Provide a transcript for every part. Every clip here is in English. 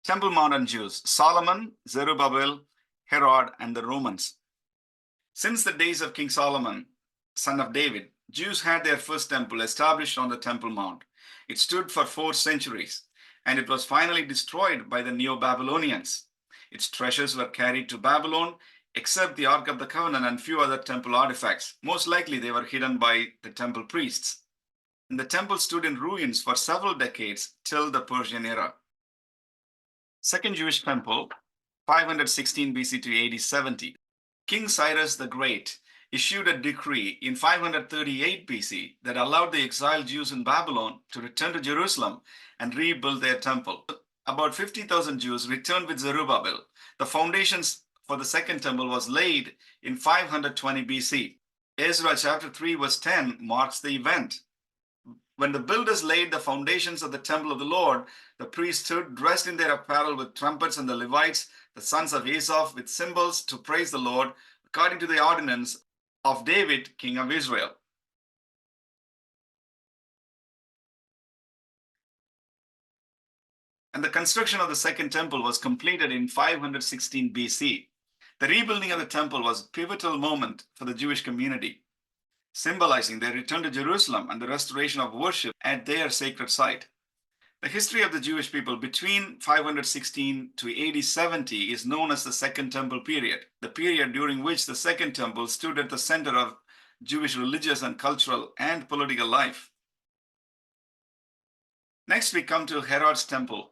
Temple Mount and Jews: Solomon, Zerubbabel, Herod, and the Romans. Since the days of King Solomon, son of David, Jews had their first temple established on the Temple Mount. It stood for 4 centuries, and it was finally destroyed by the Neo-Babylonians. Its treasures were carried to Babylon, except the Ark of the Covenant and few other temple artifacts. Most likely they were hidden by the temple priests. And the temple stood in ruins for several decades till the Persian era. Second Jewish temple, 516 BC to AD 70. King Cyrus the Great issued a decree in 538 BC that allowed the exiled Jews in Babylon to return to Jerusalem and rebuild their temple. About 50,000 Jews returned with Zerubbabel. The foundations for the second temple was laid in 520 BC. Ezra chapter 3 verse 10 marks the event. When the builders laid the foundations of the temple of the Lord, the priests stood dressed in their apparel with trumpets, and the Levites, the sons of Asaph, with cymbals to praise the Lord, according to the ordinance of David, king of Israel. And the construction of the second temple was completed in 516 BC. The rebuilding of the temple was a pivotal moment for the Jewish community, symbolizing their return to Jerusalem and the restoration of worship at their sacred site. The history of the Jewish people between 516 to AD 70 is known as the Second Temple period, the period during which the Second Temple stood at the center of Jewish religious and cultural and political life. Next, we come to Herod's temple.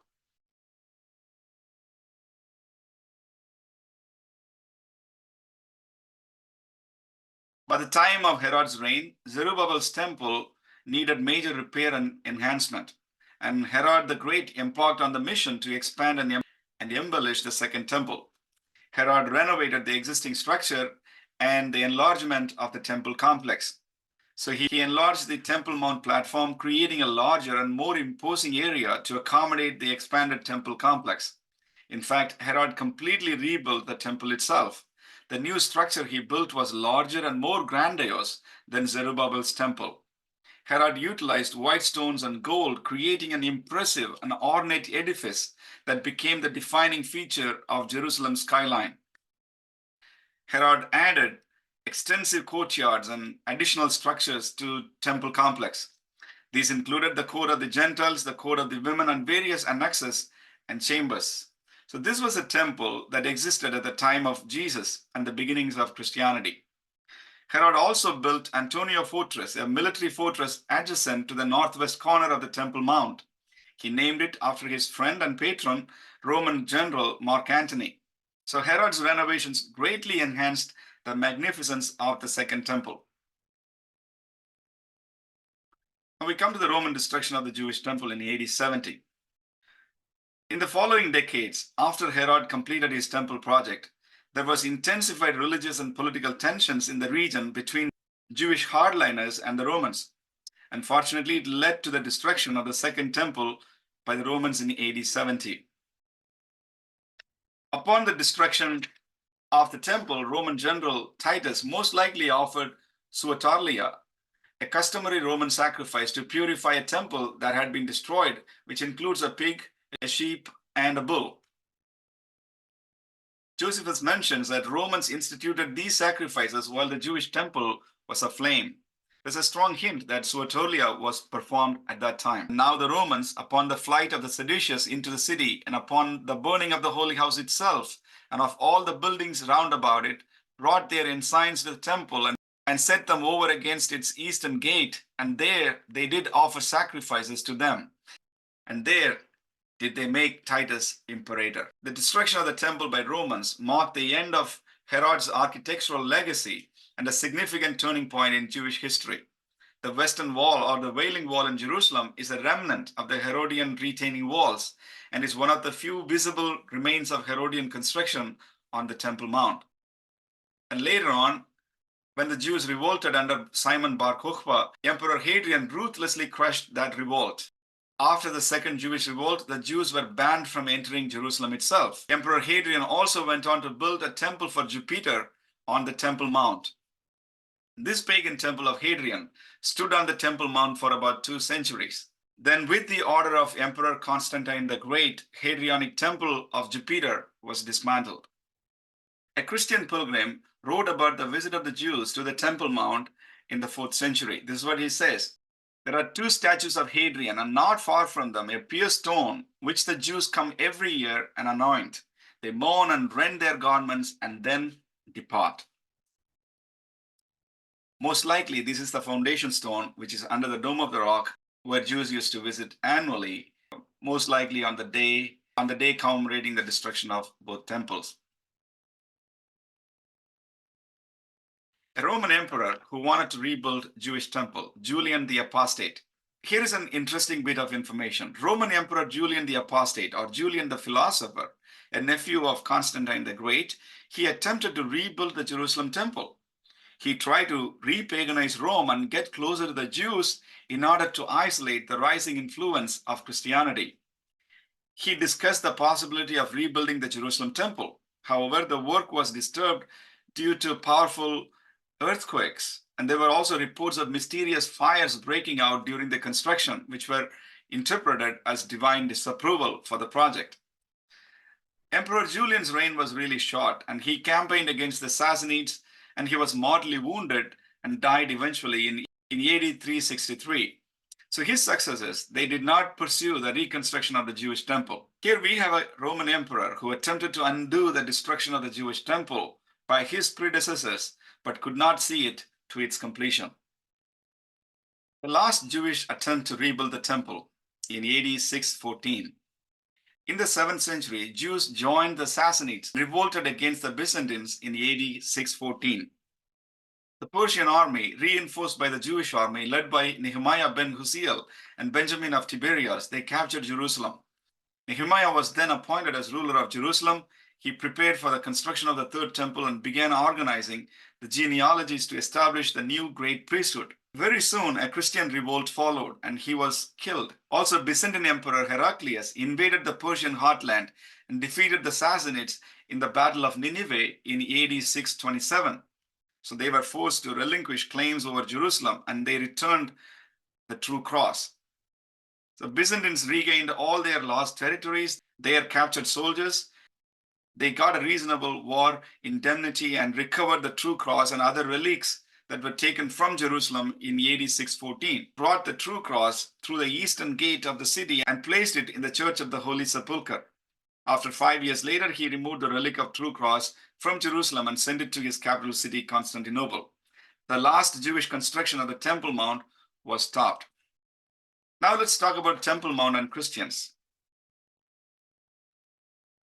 By the time of Herod's reign, Zerubbabel's temple needed major repair and enhancement, and Herod the Great embarked on the mission to expand and embellish the second temple. Herod renovated the existing structure and the enlargement of the temple complex. So he enlarged the Temple Mount platform, creating a larger and more imposing area to accommodate the expanded temple complex. In fact, Herod completely rebuilt the temple itself. The new structure he built was larger and more grandiose than Zerubbabel's temple. Herod utilized white stones and gold, creating an impressive and ornate edifice that became the defining feature of Jerusalem's skyline. Herod added extensive courtyards and additional structures to temple complex. These included the court of the Gentiles, the court of the women, and various annexes and chambers. So this was a temple that existed at the time of Jesus and the beginnings of Christianity. Herod also built Antonia Fortress, a military fortress adjacent to the northwest corner of the Temple Mount. He named it after his friend and patron, Roman general Mark Antony. So Herod's renovations greatly enhanced the magnificence of the Second Temple. Now we come to the Roman destruction of the Jewish temple in AD 70. In the following decades, after Herod completed his temple project, there was intensified religious and political tensions in the region between Jewish hardliners and the Romans. Unfortunately, it led to the destruction of the Second Temple by the Romans in AD 70. Upon the destruction of the temple, Roman general Titus most likely offered suatarlia, a customary Roman sacrifice to purify a temple that had been destroyed, which includes a pig, a sheep, and a bull. Josephus mentions that Romans instituted these sacrifices while the Jewish temple was aflame. There's a strong hint that suatarlia was performed at that time. Now the Romans, upon the flight of the seditious into the city, and upon the burning of the holy house itself, and of all the buildings round about it, brought their ensigns to the temple and set them over against its eastern gate, and there they did offer sacrifices to them. And there did they make Titus imperator. The destruction of the temple by Romans marked the end of Herod's architectural legacy and a significant turning point in Jewish history. The Western Wall, or the Wailing Wall in Jerusalem, is a remnant of the Herodian retaining walls and is one of the few visible remains of Herodian construction on the Temple Mount. And later on, when the Jews revolted under Simon Bar Kokhba, Emperor Hadrian ruthlessly crushed that revolt. After the Second Jewish Revolt, the Jews were banned from entering Jerusalem itself. Emperor Hadrian also went on to build a temple for Jupiter on the Temple Mount. This pagan temple of Hadrian stood on the Temple Mount for about 2 centuries. Then, with the order of Emperor Constantine the Great, Hadrianic Temple of Jupiter was dismantled. A Christian pilgrim wrote about the visit of the Jews to the Temple Mount in the 4th century. This is what he says. There are two statues of Hadrian, and not far from them a pure stone, which the Jews come every year and anoint. They mourn and rend their garments and then depart. Most likely, this is the foundation stone, which is under the Dome of the Rock, where Jews used to visit annually, most likely on the day commemorating the destruction of both temples. A Roman emperor who wanted to rebuild Jewish temple, Julian the Apostate. Here is an interesting bit of information. Roman Emperor Julian the Apostate, or Julian the Philosopher, a nephew of Constantine the Great, he attempted to rebuild the Jerusalem temple. He tried to repaganize Rome and get closer to the Jews in order to isolate the rising influence of Christianity. He discussed the possibility of rebuilding the Jerusalem temple. However, the work was disturbed due to powerful earthquakes, and there were also reports of mysterious fires breaking out during the construction, which were interpreted as divine disapproval for the project. Emperor Julian's reign was really short, and he campaigned against the Sassanids, and he was mortally wounded and died eventually in AD 363. So his successors, they did not pursue the reconstruction of the Jewish temple. Here we have a Roman emperor who attempted to undo the destruction of the Jewish temple by his predecessors, but could not see it to its completion. The last Jewish attempt to rebuild the temple in AD 614. In the 7th century, Jews joined the Sassanids, revolted against the Byzantines in AD 614. The Persian army, reinforced by the Jewish army led by Nehemiah ben Huziel and Benjamin of Tiberias, they captured Jerusalem. Nehemiah was then appointed as ruler of Jerusalem. He prepared for the construction of the third temple and began organizing the genealogies to establish the new great priesthood. Very soon, a Christian revolt followed, and he was killed. Also, Byzantine Emperor Heraclius invaded the Persian heartland and defeated the Sassanids in the Battle of Nineveh in AD 627. So they were forced to relinquish claims over Jerusalem, and they returned the true cross. So Byzantines regained all their lost territories, their captured soldiers. They got a reasonable war indemnity and recovered the true cross and other relics that were taken from Jerusalem in AD 614, brought the true cross through the eastern gate of the city and placed it in the Church of the Holy Sepulchre. After 5 years later, he removed the relic of true cross from Jerusalem and sent it to his capital city, Constantinople. The last Jewish construction of the Temple Mount was stopped. Now let's talk about Temple Mount and Christians.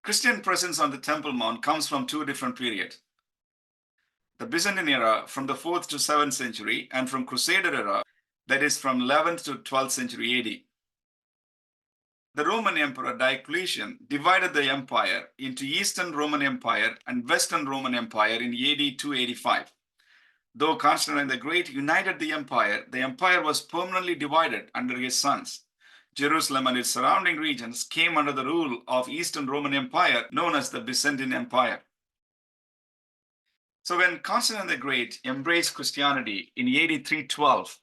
Christian presence on the Temple Mount comes from two different periods. The Byzantine era from the 4th to 7th century, and from Crusader era, that is from 11th to 12th century AD. The Roman Emperor Diocletian divided the empire into Eastern Roman Empire and Western Roman Empire in AD 285. Though Constantine the Great united the empire was permanently divided under his sons. Jerusalem and its surrounding regions came under the rule of Eastern Roman Empire, known as the Byzantine Empire. So when Constantine the Great embraced Christianity in AD 312,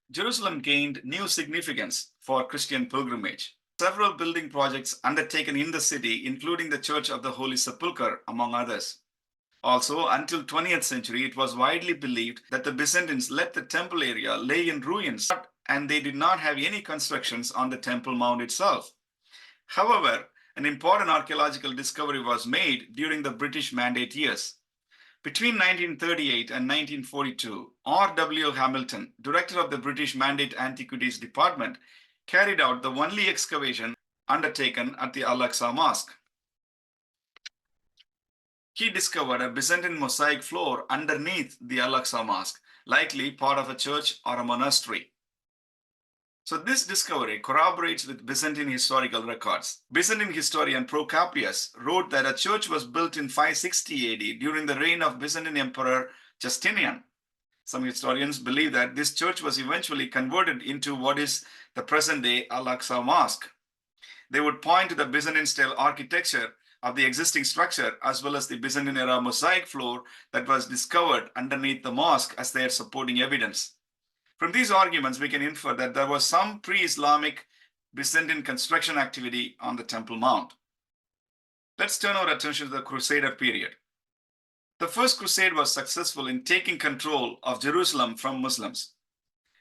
Jerusalem gained new significance for Christian pilgrimage. Several building projects undertaken in the city, including the Church of the Holy Sepulchre, among others. Also, until 20th century, it was widely believed that the Byzantines let the temple area lay in ruins, and they did not have any constructions on the Temple Mount itself. However, an important archaeological discovery was made during the British Mandate years. Between 1938 and 1942, R.W. Hamilton, director of the British Mandate Antiquities Department, carried out the only excavation undertaken at the Al-Aqsa Mosque. He discovered a Byzantine mosaic floor underneath the Al-Aqsa Mosque, likely part of a church or a monastery. So this discovery corroborates with Byzantine historical records. Byzantine historian Procopius wrote that a church was built in 560 AD during the reign of Byzantine Emperor Justinian. Some historians believe that this church was eventually converted into what is the present-day Al-Aqsa Mosque. They would point to the Byzantine-style architecture of the existing structure, as well as the Byzantine-era mosaic floor that was discovered underneath the mosque as their supporting evidence. From these arguments, we can infer that there was some pre-Islamic Byzantine construction activity on the Temple Mount. Let's turn our attention to the Crusader period. The First Crusade was successful in taking control of Jerusalem from Muslims.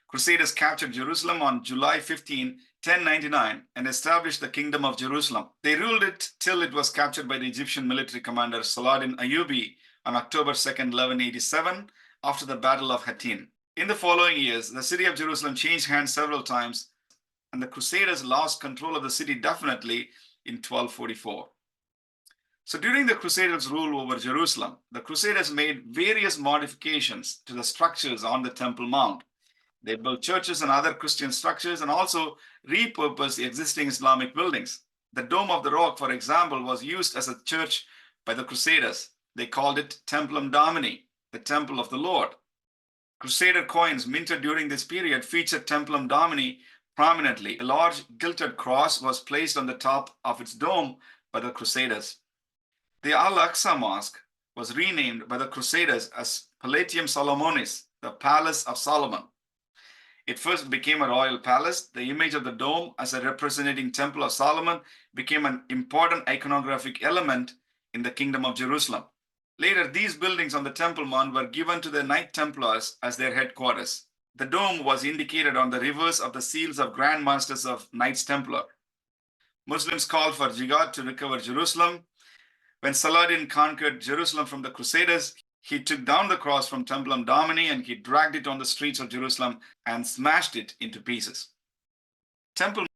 Crusaders captured Jerusalem on July 15, 1099, and established the Kingdom of Jerusalem. They ruled it till it was captured by the Egyptian military commander Saladin Ayyubi on October 2nd, 1187, after the Battle of Hattin. In the following years, the city of Jerusalem changed hands several times, and the Crusaders lost control of the city definitely in 1244. So during the Crusaders' rule over Jerusalem, the Crusaders made various modifications to the structures on the Temple Mount. They built churches and other Christian structures and also repurposed the existing Islamic buildings. The Dome of the Rock, for example, was used as a church by the Crusaders. They called it Templum Domini, the Temple of the Lord. Crusader coins minted during this period featured Templum Domini prominently. A large gilded cross was placed on the top of its dome by the Crusaders. The Al-Aqsa Mosque was renamed by the Crusaders as Palatium Solomonis, the Palace of Solomon. It first became a royal palace. The image of the dome as a representing Temple of Solomon became an important iconographic element in the Kingdom of Jerusalem. Later, these buildings on the Temple Mount were given to the Knight Templars as their headquarters. The dome was indicated on the reverse of the seals of Grand Masters of Knights Templar. Muslims called for jihad to recover Jerusalem. When Saladin conquered Jerusalem from the Crusaders, he took down the cross from Templum Domini and he dragged it on the streets of Jerusalem and smashed it into pieces. Temple